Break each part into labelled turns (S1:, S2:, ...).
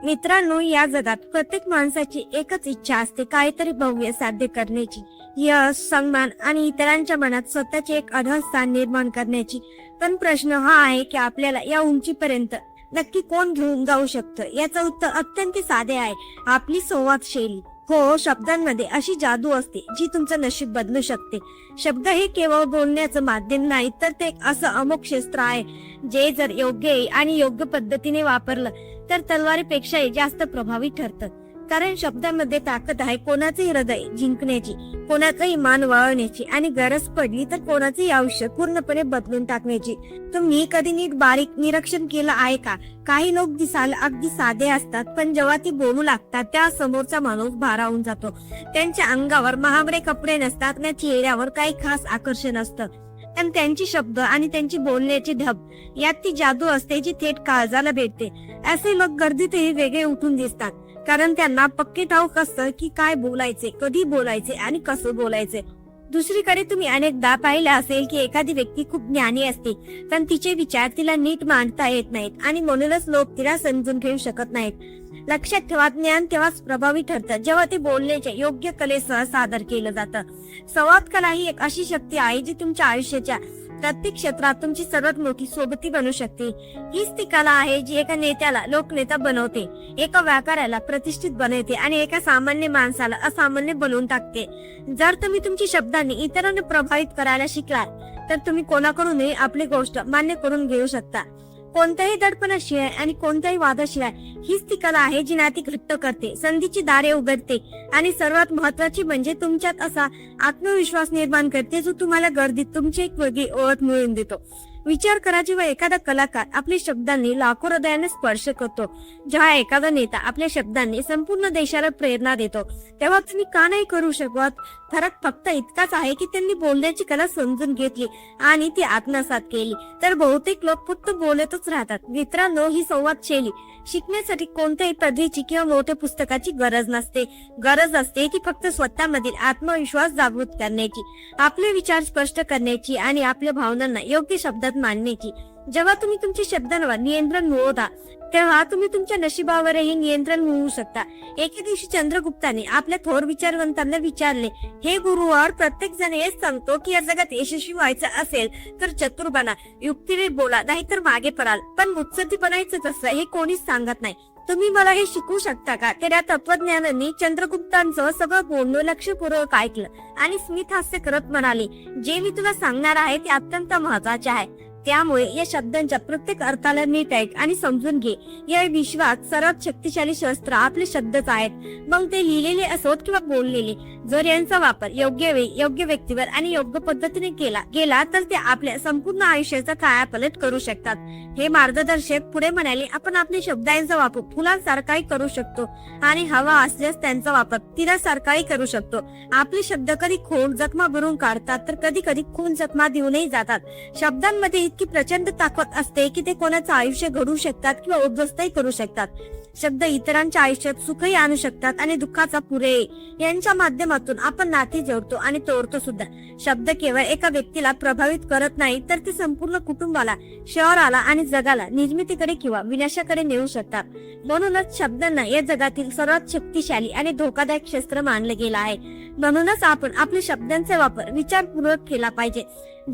S1: मित्रांनो, या जगात प्रत्येक माणसाची एकच इच्छा असते, काहीतरी भव्य साध्य करण्याची, यश, सन्मान आणि इतरांच्या मनात स्वतःचे एक अढळ स्थान निर्माण करण्याची. पण प्रश्न हा आहे की आपल्याला या उंचीपर्यंत नक्की कोण घेऊन जाऊ शकतं? याचं उत्तर अत्यंत साधे आहे, आपली संवाद शैली. हो, शब्दांमध्ये अशी जादू असते जी तुमचं नशीब बदलू शकते. शब्द हे केवळ बोलण्याचं माध्यम नाही, तर ते एक असं अमोघ शस्त्र आहे जे जर योग्य आणि योग्य पद्धतीने वापरलं तर तलवारीपेक्षाही जास्त प्रभावी ठरतं. कारण शब्दांमध्ये ताकद आहे कोणाचंही हृदय जिंकण्याची, कोणाचंही मान वळवण्याची आणि गरज पडली तर कोणाचंही आयुष्य पूर्णपणे बदलून टाकण्याची. तुम्ही कधी नीट बारीक निरीक्षण केलं आहे का? काही लोक दिसायला अगदी साधे असतात, पण जेव्हा ती बोलू लागतात त्या समोरचा माणूस भारावून जातो. त्यांच्या अंगावर महागडे कपडे नसतात ना चेहऱ्यावर काही खास आकर्षण असतं, पण त्यांची शब्द आणि त्यांची बोलण्याची ढब यात ती जादू असते जी थेट काळजाला भेटते. असे लोक गर्दीतही वेगळे उठून दिसतात, कारण त्यांना पक्के ठाऊक असतं की काय बोलायचे, कधी बोलायचे आणि कसं बोलायचे. दुसरीकडे तुम्ही अनेकदा पाहिलं असेल की एखादी व्यक्ती खूप ज्ञानी असते, पण तिचे विचार तिला नीट मांडता येत नाहीत आणि म्हणूनच लोक तिला समजून घेऊ शकत नाहीत. लक्षात ठेवा, ज्ञान तेव्हाच प्रभावी ठरतं जेव्हा ते बोलण्याच्या योग्य कलेसह सादर केलं जातं. संवाद कला ही एक अशी शक्ती आहे जी तुमच्या आयुष्याच्या प्रत्येक क्षेत्रात तुमची सर्वात मोठी सोबती बनू शकते. हीच ती कला आहे जी एका नेत्याला लोकनेता बनवते, एका व्यापाऱ्याला प्रतिष्ठित बनवते आणि एका सामान्य माणसाला असामान्य बनवून टाकते. जर तुम्ही तुमच्या शब्दांनी इतरांना प्रभावित करायला शिकलात तर तुम्ही कोणाकडूनही आपली गोष्ट मान्य करून घेऊ शकता. कोणत्याही दडपणाशिवाय आणि कोणत्याही वादाशिवाय. हीच ती कला आहे जी नाती घट्ट करते, संधीची दारे उघडते आणि सर्वात महत्वाची म्हणजे तुमच्यात असा आत्मविश्वास निर्माण करते जो तुम्हाला गर्दीत तुमची एक वेगळी ओळख मिळवून देतो. विचार करा, जेव्हा एखादा कलाकार आपल्या शब्दांनी लाखो हृदयाने स्पर्श करतो, जेव्हा एखादा नेता आपल्या शब्दांनी संपूर्ण देशाला प्रेरणा देतो, तेव्हा तुम्ही का नाही करू शकत? फरक फक्त इतकाच आहे की त्यांनी बोलण्याची कला समजून घेतली आणि ती आत्मसात केली. तर बहुतेक लोक फक्त बोलतच राहतात. मित्रांनो, ही संवाद शैली शिकण्यासाठी कोणत्याही पदवीची किंवा मोठ्या पुस्तकाची गरज नसते. गरज असते ती फक्त स्वतःमधील आत्मविश्वास जागृत करण्याची, आपले विचार स्पष्ट करण्याची आणि आपल्या भावनांना योग्य शब्दात मांडण्याची. जेव्हा तुम्ही तुमच्या शब्दांवर नियंत्रण मिळवता तेव्हा तुम्ही तुमच्या नशिबावरही नियंत्रण मिळवू शकता. एके दिवशी चंद्रगुप्ताने आपल्या थोर विचारवंतांना विचारले, हे गुरुवर, प्रत्येक जण हेच सांगतो की या जगात यशस्वी व्हायचं असेल तर चतुर बना, युक्तीने बोला, नाहीतर मागे पडाल. पण मुत्सद्दी बनायचं तसं हे कोणीच सांगत नाही. तुम्ही मला हे शिकवू शकता का? त्या तत्वज्ञानाने चंद्रगुप्तांचं सगळं बोलणं लक्षपूर्वक ऐकलं आणि स्मित हास्य करत म्हणाले, जे मी तुला सांगणार आहे ते अत्यंत महत्वाचे आहे. त्यामुळे या शब्दांच्या प्रत्येक अर्थाला नीट ऐक आणि समजून घे. या विश्वात सर्वात शक्तिशाली शस्त्र आपले शब्दच आहेत, मग ते लिहिलेले असोत किंवा बोललेले. जर यांचा वापर योग्य वेळी, योग्य व्यक्तीवर आणि योग्य पद्धतीने केला गेला तर ते आपल्या संपूर्ण आयुष्याचा कायापालट करू शकतात. हे मार्गदर्शक पुढे म्हणाले, आपण आपल्या शब्दांचा वापर फुलांसारखाही करू शकतो आणि हवा असल्यास त्यांचा वापर तीरासारखाही करू शकतो. आपले शब्द कधी खून जखमा भरून काढतात तर कधी कधी खून जखमा देऊनही जातात. शब्दांमध्ये इतकी प्रचंड ताकद असते की ते कोणाचं आयुष्य घडवू शकतात किंवा उद्ध्वस्तही करू शकतात. शब्द इतरांच्या आयुष्यात सुखही आणू शकतात आणि दुःखाचा पुरे. यांच्या माध्यमातून आपण नाती जोडतो आणि तोडतो सुद्धा. शब्द केवळ एका व्यक्तीला प्रभावित करत नाही, तर ते संपूर्ण कुटुंबाला, शहराला आणि जगाला निर्मितीकडे किंवा विनाशाकडे नेऊ शकतात. म्हणूनच शब्दांना या जगातील सर्वात शक्तिशाली आणि धोकादायक शस्त्र मानले गेलं आहे. म्हणूनच आपण आपल्या शब्दांचा वापर विचारपूर्वक केला पाहिजे,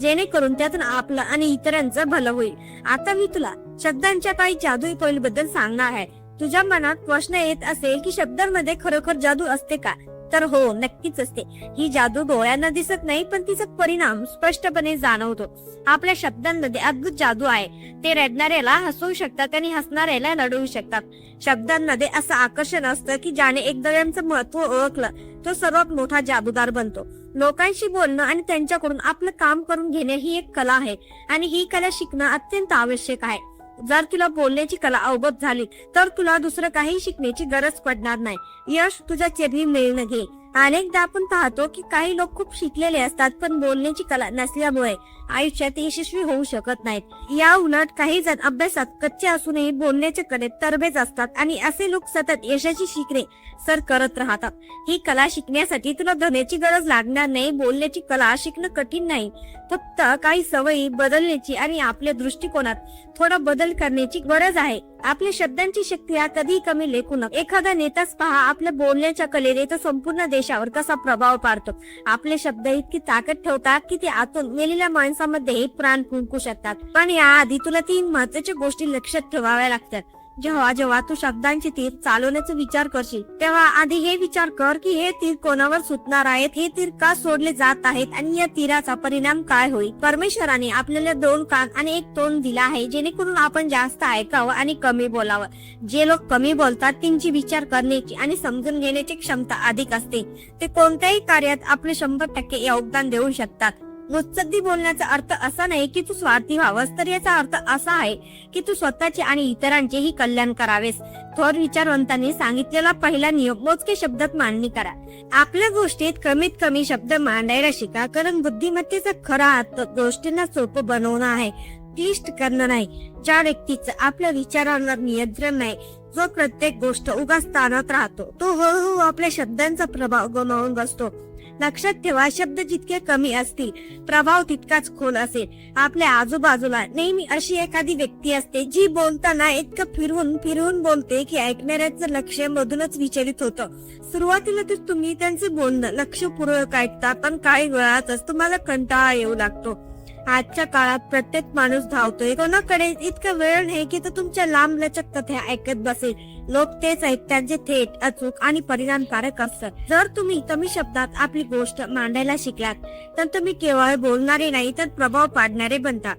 S1: जेणेकरून त्यातून आपलं आणि इतरांचं भलं होईल. आता मी तुला शब्दांच्या काही जादुई पैलूबद्दल सांगणार आहे. तुझ्या मनात प्रश्न येत असेल की शब्दांमध्ये खरोखर जादू असते का? तर हो, नक्कीच असते. ही जादू डोळ्यांना दिसत नाही, पण तिचा परिणाम स्पष्टपणे जाणवतो. आपल्या शब्दांमध्ये अद्भुत जादू आहे. ते रडणाऱ्याला हसवू शकतात आणि हसणाऱ्याला रडवू शकतात. शब्दांमध्ये असं आकर्षण असतं की ज्याने एकदा त्यांचं महत्व ओळखलं तो सर्वात मोठा जादूगार बनतो. लोकांशी बोलणं आणि त्यांच्याकडून आपलं काम करून घेणे ही एक कला आहे आणि ही कला शिकणं अत्यंत आवश्यक आहे. जर तुला बोलण्याची कला अवगत झाली तर तुला दुसरं काही शिकण्याची गरज पडणार नाही. यश तुझ्या चेहरी मिळणं घे. अनेकदा आपण पाहतो की काही लोक खूप शिकलेले असतात, पण बोलण्याची कला नसल्यामुळे आयुष्यात यशस्वी होऊ शकत नाहीत. या उलट काही जण अभ्यासात कच्चे असूनही बोलण्याच्या कलेत तरबेज असतात आणि असे लोक सतत यशाची शिकणे सर करत राहतात. ही कला शिकण्यासाठी तुला धन्याची गरज लागणार नाही. बोलण्याची कला शिकणं कठीण नाही, फक्त काही सवयी बदलण्याची आणि आपल्या दृष्टिकोनात थोडा बदल करण्याची गरज आहे. आपल्या शब्दांची शक्ती हा कधी कमी लेखू नका. एखादा नेताच पहा आपल्या बोलण्याच्या कलेने तो संपूर्ण देशावर कसा प्रभाव पाडतो. आपले शब्द इतकी ताकद ठेवतात की ते आतून मेलेल्या माणसामध्ये प्राण फुंकू शकतात. पण याआधी तुला 3 महत्वाच्या गोष्टी लक्षात ठेवाव्या लागतात. जेव्हा जेव्हा तू शब्दांची तीर चालवण्याचा विचार करशील तेव्हा आधी हे विचार कर की हे तीर कोणावर सुटणार आहेत, हे तीर का सोडले जात आहेत आणि या तीराचा परिणाम काय होईल. परमेश्वराने आपल्याला 2 कान आणि 1 तोंड दिला आहे जेणेकरून आपण जास्त ऐकावं आणि कमी बोलावं. जे लोक कमी बोलतात त्यांची विचार करण्याची आणि समजून घेण्याची क्षमता अधिक असते. ते कोणत्याही कार्यात आपले 100% योगदान देऊ शकतात. मुत्सद्दी बोलण्याचा अर्थ असा नाही की तू स्वार्थी व्हावस, तर याचा अर्थ असा आहे की तू स्वतःचे आणि इतरांचेही कल्याण करावेस. थोर विचारवंतांनी सांगितलेला पहिला नियम मोजके शब्दात मांडणी करा. आपल्या गोष्टीत कमीत कमी शब्द मांडायला शिका, कारण बुद्धिमत्तेचा खरा अर्थ गोष्टींना सोपं बनवणं आहे, क्लिष्ट करणं नाही. ज्या व्यक्तीचं आपल्या विचारांवर नियंत्रण नाही, जो प्रत्येक गोष्ट उगाच ताणत राहतो, तो हळूहळू आपल्या शब्दांचा प्रभाव गमावून बसतो. लक्षात ठेवा, शब्द जितके कमी असतील प्रभाव तितकाच खोल असेल. आपल्या आजूबाजूला नेहमी अशी एखादी व्यक्ती असते जी बोलताना इतकं फिरवून फिरवून बोलते की ऐकणाऱ्याचं लक्ष मधूनच विचलित होतं. सुरुवातीला तर तुम्ही त्यांचे बोलणं लक्षपूर्वक ऐकता, पण काही वेळातच तुम्हाला कंटाळा येऊ लागतो. आजच्या काळात प्रत्येक माणूस धावतोय, कोणाकडे इतका वेळ नाही की तो तुमच्या लांबलचक कथा ऐकत बसेल. लोक तेच ऐकतात जे थेट, अचूक आणि परिणामकारक असतात. जर तुम्ही कमी शब्दात आपली गोष्ट मांडायला शिकलात तर तुम्ही केवळ बोलणारे नाही तर प्रभाव पाडणारे बनता.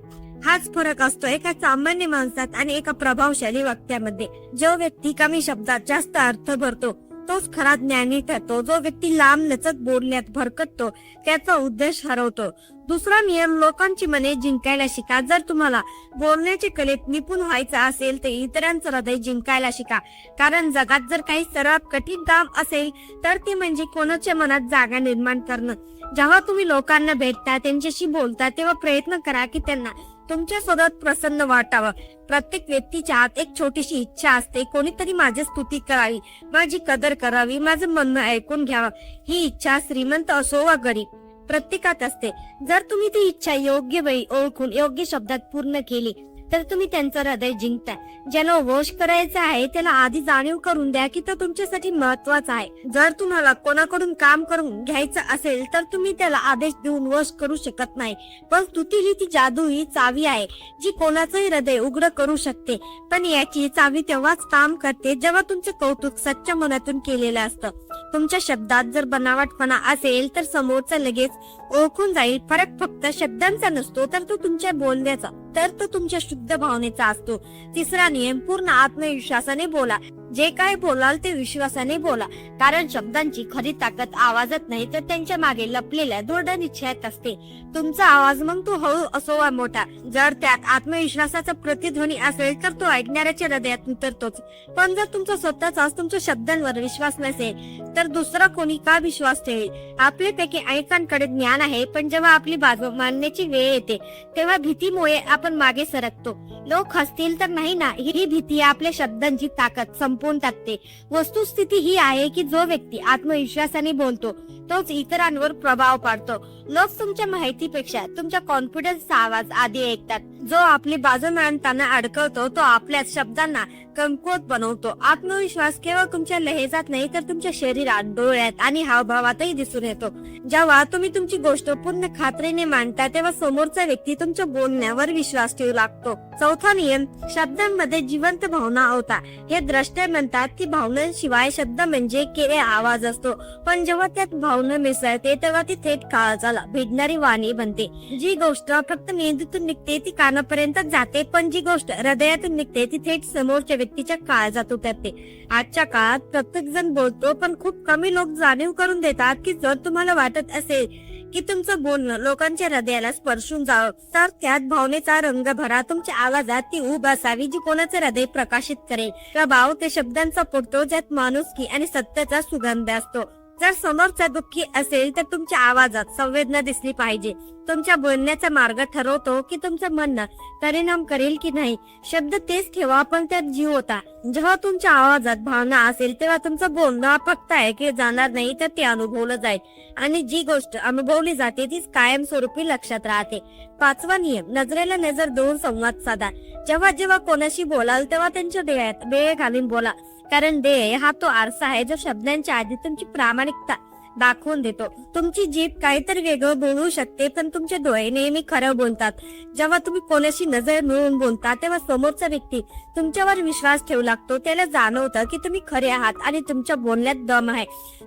S1: हाच फरक असतो एका सामान्य माणसात आणि एका प्रभावशाली वक्त्यामध्ये. जो व्यक्ती कमी शब्दात जास्त अर्थ भरतो तोच खरा ज्ञानी ठरतो. जो व्यक्ती लांब लचक बोलण्यात भरकटतो त्याचा उद्देश हरवतो. दुसरा नियम, लोकांची मने जिंकायला शिका. जर तुम्हाला बोलण्याच्या कलेत निपुण व्हायचं असेल तर इतरांचं हृदय जिंकायला शिका. कारण जगात जर काही सर्वात कठीण काम असेल तर ते म्हणजे कोणाच्या मनात जागा निर्माण करणं. जेव्हा तुम्ही लोकांना भेटता, त्यांच्याशी बोलता, तेव्हा प्रयत्न करा की त्यांना तुमच्या सोबत प्रसन्न वाटावं. प्रत्येक व्यक्तीच्या आत एक छोटीशी इच्छा असते, कोणीतरी माझी स्तुती करावी, माझी कदर करावी, माझं म्हणणं ऐकून घ्यावं. ही इच्छा श्रीमंत असो वा गरीब प्रत्येकात असते. जर तुम्ही ती इच्छा योग्य वेळी ओळखून योग्य शब्दात पूर्ण केली तर तुम्ही त्यांचं हृदय जिंकता. ज्याला वश करायचं आहे त्याला आधी जाणीव करून द्या की तो तुमच्यासाठी महत्वाचा आहे. जर तुम्हाला कोणाकडून काम करून घ्यायचं असेल तर तुम्ही त्याला आदेश देऊन वश करू शकत नाही. पण स्तुती ही ती जादुई चावी आहे जी कोणाचंही हृदय उघड करू शकते. पण याची चावी तेव्हाच काम करते जेव्हा तुमचं कौतुक सच्च्या मनातून केलेलं असतं. तुमच्या शब्दात जर बनावटपणा असेल तर समोरचा लगेच ओळखून जाईल. फरक फक्त शब्दांचा नसतो तर तो तुमच्या बोलण्याचा, तर तो तुमच्या शुद्ध भावनेचा असतो. तिसरा नियम, पूर्ण आत्मविश्वासाने बोला. जे काय बोलाल ते विश्वासाने बोला, कारण शब्दांची खरी ताकद आवाजात नाही तर त्यांच्या मागे लपलेल्या दृढ निश्चयात असते. तुमचा आवाज मग तो हळू असो वा मोठा, जर त्यात आत्मविश्वासाचा प्रतिध्वनी असेल तर तो ऐकणाऱ्याच्या हृदयात उतरतोच. पण जर तुमचा स्वतःचाच तुमच्या शब्दांवर विश्वास नसेल तर दुसरा कोणी का विश्वास ठेवेल. आपल्यापैकी अनेकांकडे ज्ञान आहे, पण जेव्हा आपली बाजू मांडण्याची वेळ येते तेव्हा भीतीमुळे आपण मागे सरकतो. लोक हसतील तर नाही ना, ही भीती आपल्या शब्दांची ताकद संपवून टाकते. वस्तुस्थिती ही आहे की जो व्यक्ती आत्मविश्वासाने बोलतो तोच इतरांवर प्रभाव पाडतो. लोक तुमच्या माहितीपेक्षा तुमच्या कॉन्फिडन्सचा आवाज आधी ऐकतात. जो आपली बाजू मांडताना अडकवतो तो आपल्या शब्दांना कमकुवत बनवतो. आत्मविश्वास केवळ तुमच्या लहेजात नाही तर तुमच्या शरीरात, डोळ्यात आणि हावभावातही दिसून येतो. जेव्हा तुम्ही तुमची गोष्ट पूर्ण खात्रीने मांडता तेव्हा समोरचा व्यक्ती तुमच्या बोलण्यावर विश्वास ठेवू लागतो. चौथा नियम, शब्दांमध्ये जिवंत भावना होता. हे द्रष्टे म्हणतात की भावनांशिवाय शब्द म्हणजे केवळ आवाज असतो, पण जेव्हा त्यात भावना मिसळते तेव्हा ती थेट काळजाला भिडणारी वाणी बनते. जी गोष्ट फक्त मेंदूतून निघते ती कानापर्यंत जाते, पण जी गोष्ट हृदयातून निघते ती थेट समोरच्या व्यक्तीच्या काळजात उतरते. आजच्या काळात प्रत्येक जण बोलतो, पण खूप कमी लोक जाणीव करून देतात की जर तुम्हाला वाटत असेल की तुमचं बोलणं लोकांच्या हृदयाला स्पर्शून जावं तर त्यात भावनेचा रंग भरा. तुमच्या आवाजात ती ऊब असावी जी कोणाचं हृदय प्रकाशित करेल. प्रभाव ते शब्दांचा पडतो ज्यात माणुसकी आणि सत्याचा सुगंध असतो. जर समोरचा दुःखी असेल तर तुमच्या आवाजात संवेदना दिसली पाहिजे. तुमच्या बोलण्याचा मार्ग ठरवतो की तुमचं म्हणणं परिणाम करेल की नाही. शब्द तेच ठेवा पण त्यात जीव होता. जेव्हा तुमच्या आवाजात भावना असेल तेव्हा तुमचं बोलणं फक्त ऐकले जाणार नाही तर ते अनुभवलं जाईल आणि जी गोष्ट अनुभवली जाते तीच कायमस्वरूपी लक्षात राहते. 5वा नियम, नजरेला नजर देऊन संवाद साधा. जेव्हा जेव्हा कोणाशी बोलाल तेव्हा त्यांच्या डोळ्यात डोळे घालून बोला, कारण डोळे हा तो आरसा आहे जो शब्दांच्या आधी तुमची प्रामाणिकता दाखवून देतो. तुमची जीभ काहीतरी वेगळं बोलू शकते पण तुमचे डोळे नेहमी खरं बोलतात. जेव्हा तुम्ही कोणाशी नजर मिळवून बोलता तेव्हा समोरचा व्यक्ती तुमच्यावर विश्वास ठेवू लागतो. त्याला जाणवतं की तुम्ही खरे आहात आणि तुमच्या बोलण्यात दम आहे.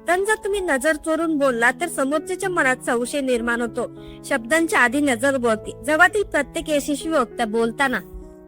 S1: पण जर तुम्ही नजर चोरून बोलला तर समोरच्याच्या मनात संशय निर्माण होतो. शब्दांच्या आधी नजर बोलते. जेव्हा ती प्रत्येक यशस्वी वक्ता बोलताना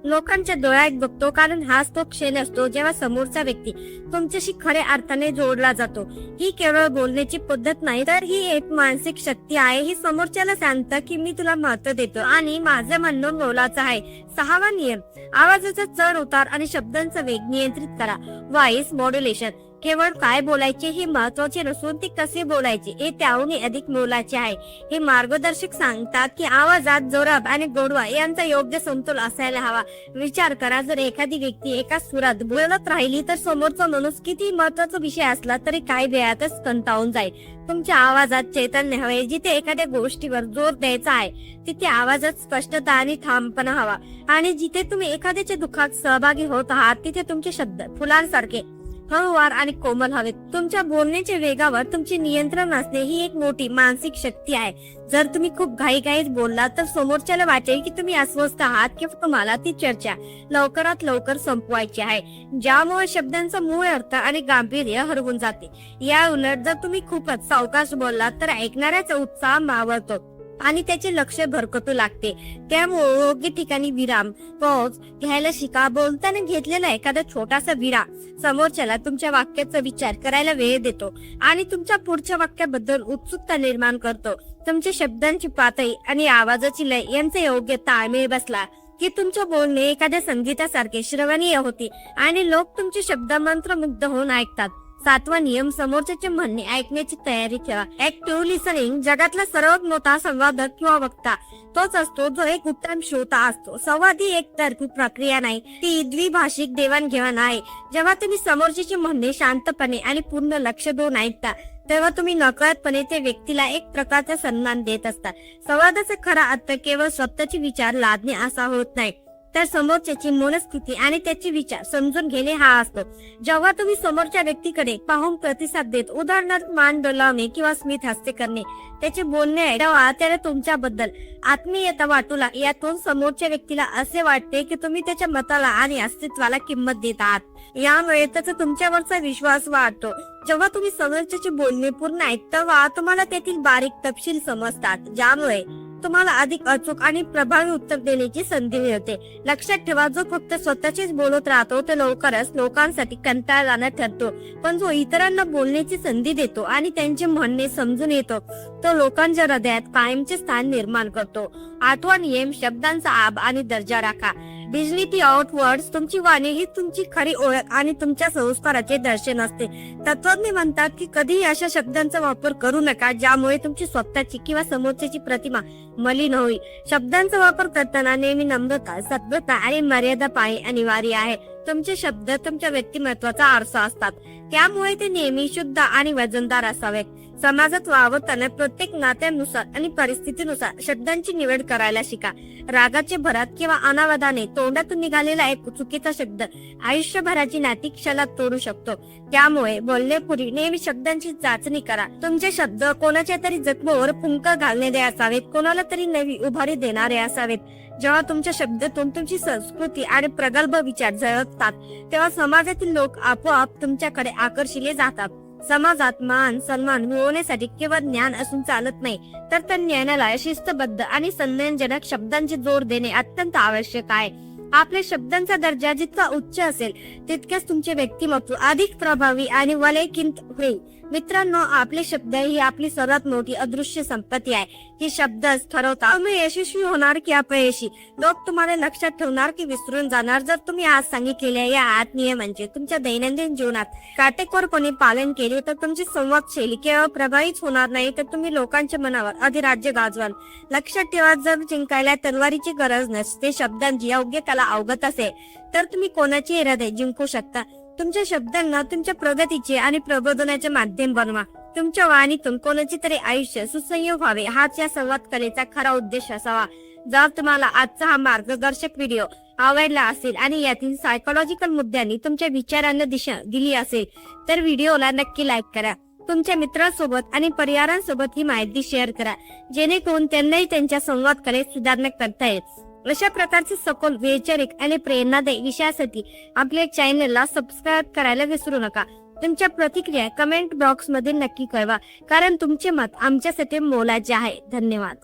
S1: लोकांच्या डोळ्यात बघतो, कारण हाच तो क्षण असतो जेव्हा समोरचा व्यक्ती तुमच्याशी खऱ्या अर्थाने जोडला जातो. ही केवळ बोलण्याची पद्धत नाही तर ही एक मानसिक शक्ती आहे. ही समोरच्याला सांगतं की मी तुला महत्त्व देतो आणि माझं म्हणणं मोलाचं आहे. 6वा नियम, आवाजाचा चढ उतार आणि शब्दांचा वेग नियंत्रित करा. Voice modulation. केवळ काय बोलायचे हे महत्वाचे नसून ते कसे बोलायचे हे त्याहूनही अधिक मोलाचे आहे. हे मार्गदर्शक सांगतात की आवाजात जोराब आणि गोडवा यांचा योग्य समतोल असायला हवा. विचार करा, जर एखादी व्यक्ती एका सुरात बोलत राहिली तर समोरचा माणूस किती महत्वाचा विषय असला तरी काही वेळातच कंटाळून जाईल. तुमच्या आवाजात चैतन्य हवे. जिथे एखाद्या गोष्टीवर जोर द्यायचा आहे तिथे आवाजात स्पष्टता आणि ठामपणा हवा आणि जिथे तुम्ही एखाद्याच्या दुःखात सहभागी होत आहात तिथे तुमचे शब्द फुलांसारखे हळूवार आणि कोमल हवेत. तुमच्या बोलण्याच्या वेगावर तुमचे नियंत्रण असणे ही एक मोठी मानसिक शक्ती आहे. जर तुम्ही खूप घाईघाईत बोललात तर समोरच्याला वाटेल की तुम्ही अस्वस्थ आहात किंवा तुम्हाला ती चर्चा लवकरात लवकर संपवायची आहे, ज्यामुळे शब्दांचा मूळ अर्थ आणि गांभीर्य हरवून जाते. या उलट जर तुम्ही खूपच सावकाश बोललात तर ऐकणाऱ्याचा उत्साह मावळतो आणि त्याचे लक्ष भरकटू लागते. त्यामुळे योग्य ठिकाणी विराम पॉज घ्यायला शिका. बोलताना घेतलेला एखादा छोटासा विराम समोरच्याला तुमच्या वाक्याचा विचार करायला वेळ देतो आणि तुमच्या पुढच्या वाक्याबद्दल उत्सुकता निर्माण करतो. तुमच्या शब्दांची पातळी आणि आवाजाची लय यांचा योग्य ताळमेळ बसला की तुमचे बोलणे एखाद्या संगीतासारखे श्रवणीय होते आणि लोक तुमचे शब्द मंत्रमुग्ध होऊन ऐकतात. 7वा नियम, समोरच्याचे म्हणणे ऐकण्याची तयारी ठेवा. Active listening. जगातला सर्वात मोठा संवादक किंवा वक्ता तोच असतो जो एक उत्तम श्रोता असतो. संवाद ही एकतर्फी प्रक्रिया नाही, ती द्विभाषिक देवाणघेवाण आहे. जेव्हा तुम्ही समोरच्याचे म्हणणे शांतपणे आणि पूर्ण लक्ष देऊन ऐकता तेव्हा तुम्ही नकळतपणे त्या व्यक्तीला एक प्रकारचा सन्मान देत असता. संवादाचा खरा अर्थ केवळ स्वतःचे विचार लादणे असा होत नाही तर समोरच्याची मनस्थिती आणि त्याचे विचार समजून घेणे हा असतो. जेव्हा तुम्ही समोरच्या व्यक्तीकडे पाहून प्रतिसाद देत, उदाहरणार्थ मान डोलावणे किंवा स्मित हास्य करणे, त्याचे बोलणे तेव्हा त्याला तुमच्याबद्दल आत्मीयता वाटू लागते. यातून समोरच्या व्यक्तीला असे वाटते की तुम्ही त्याच्या मताला आणि अस्तित्वाला किंमत देत आहात. यामुळे त्याचा तुमच्यावरचा विश्वास वाढतो. जेव्हा तुम्ही समोरच्याचे बोलणे पूर्ण ऐकता तुम्हाला त्यातील बारीक तपशील समजतात, ज्यामुळे तुम्हाला अधिक अचूक आणि प्रभावी उत्तर देण्याची संधी मिळते. लक्षात ठेवा, जो फक्त स्वतःचेच बोलत राहतो तो लवकरच लोकांसाठी कंटाळवाणा ठरतो, पण जो इतरांना बोलण्याची संधी देतो आणि त्यांचे म्हणणे समजून येतो तो लोकांच्या हृदयात कायमचे स्थान निर्माण करतो. 8वा नियम, शब्दांचा आब आणि दर्जा राखा. Dignity of words. तुमची वाणी ही तुमची खरी ओळख आणि तुमच्या संस्काराचे दर्शन असते. तत्वज्ञ म्हणतात की कधीही अशा शब्दांचा वापर करू नका ज्यामुळे तुमची स्वतःची किंवा समोरच्याची प्रतिमा मलिन होईल. शब्दांचा वापर करताना नेहमी नम्रता, सभ्यता आणि मर्यादा पाळणे अनिवार्य आहे. तुमचे शब्द तुमच्या व्यक्तिमत्वाचा आरसा असतात, त्यामुळे ते नेहमी शुद्ध आणि वजनदार असावेत. समाजात वावरताना प्रत्येक नात्यानुसार आणि परिस्थितीनुसार शब्दांची निवड करायला शिका. रागाचे भरात किंवा अनावधाने तोंडातून निघालेला एक चुकीचा शब्द आयुष्यभराची नाती क्षणात तोडू शकतो. त्यामुळे बोलण्यापूर्वी नेहमी शब्दांची चाचणी करा. तुमचे शब्द कोणाच्या तरी जखमेवर फुंकर घालणारे असावेत, कोणाला तरी नवी उभारी देणारे असावेत. जेव्हा तुमच्या शब्दातून तुमची संस्कृती आणि प्रगल्भ विचार झळकतात तेव्हा समाजातील लोक आपोआप तुमच्याकडे आकर्षिले जातात. समाजात मान सन्मान मिळवण्यासाठी केवळ ज्ञान असून चालत नाही, तर त्या ज्ञानाला शिस्तबद्ध आणि सन्मानजनक शब्दांची जोड देणे अत्यंत आवश्यक आहे. आपल्या शब्दांचा दर्जा जितका उच्च असेल तितकेच तुमचे व्यक्तिमत्व अधिक प्रभावी आणि वलयकिंत होईल. मित्रांनो, आपले शब्द ही आपली सर्वात मोठी अदृश्य संपत्ती आहे. हे शब्दच ठरवतात तुम्ही यशस्वी होणार की अपयशी. लोक तुम्हाला लक्षात ठेवणार की विसरून जाणार. जर तुम्ही आज सांगितलेल्या या 8 नियमांचे तुमच्या दैनंदिन जीवनात काटेकोरपणे पालन केले तर तुमची संवाद शैली केवळ प्रभावीच होणार नाही तर तुम्ही लोकांच्या मनावर अधिराज्य गाजवाल. लक्षात ठेवा, जर जिंकायला तलवारीची गरज नसते, शब्दांची योग्य कला अवगत असेल तर तुम्ही कोणाचे हृदय जिंकू शकता. तुमच्या शब्दांना तुमच्या प्रगतीचे आणि प्रबोधनाचे माध्यम बनवा. तुमच्या वाणीतून कोणाचे तरी आयुष्य सुसंयोग व्हावे हाच या संवाद कलेचा खरा उद्देश असावा. जर तुम्हाला आजचा हा मार्गदर्शक व्हिडिओ आवडला असेल आणि यातील सायकोलॉजिकल मुद्द्यांनी तुमच्या विचारांना दिशा दिली असेल तर व्हिडिओला नक्की लाईक करा. तुमच्या मित्रांसोबत आणि परिवारांसोबत ही माहिती शेअर करा, जेणेकरून त्यांनाही त्यांच्या संवाद कलेत सुधारणा करता येईल. अशा प्रकारचे सखोल, वैचारिक आणि प्रेरणादायी विषयासाठी आपल्या चॅनलला सबस्क्राईब करायला विसरू नका. तुमच्या प्रतिक्रिया कमेंट बॉक्स मध्ये नक्की कळवा, कारण तुमचे मत आमच्यासाठी मोलाचे आहे. धन्यवाद.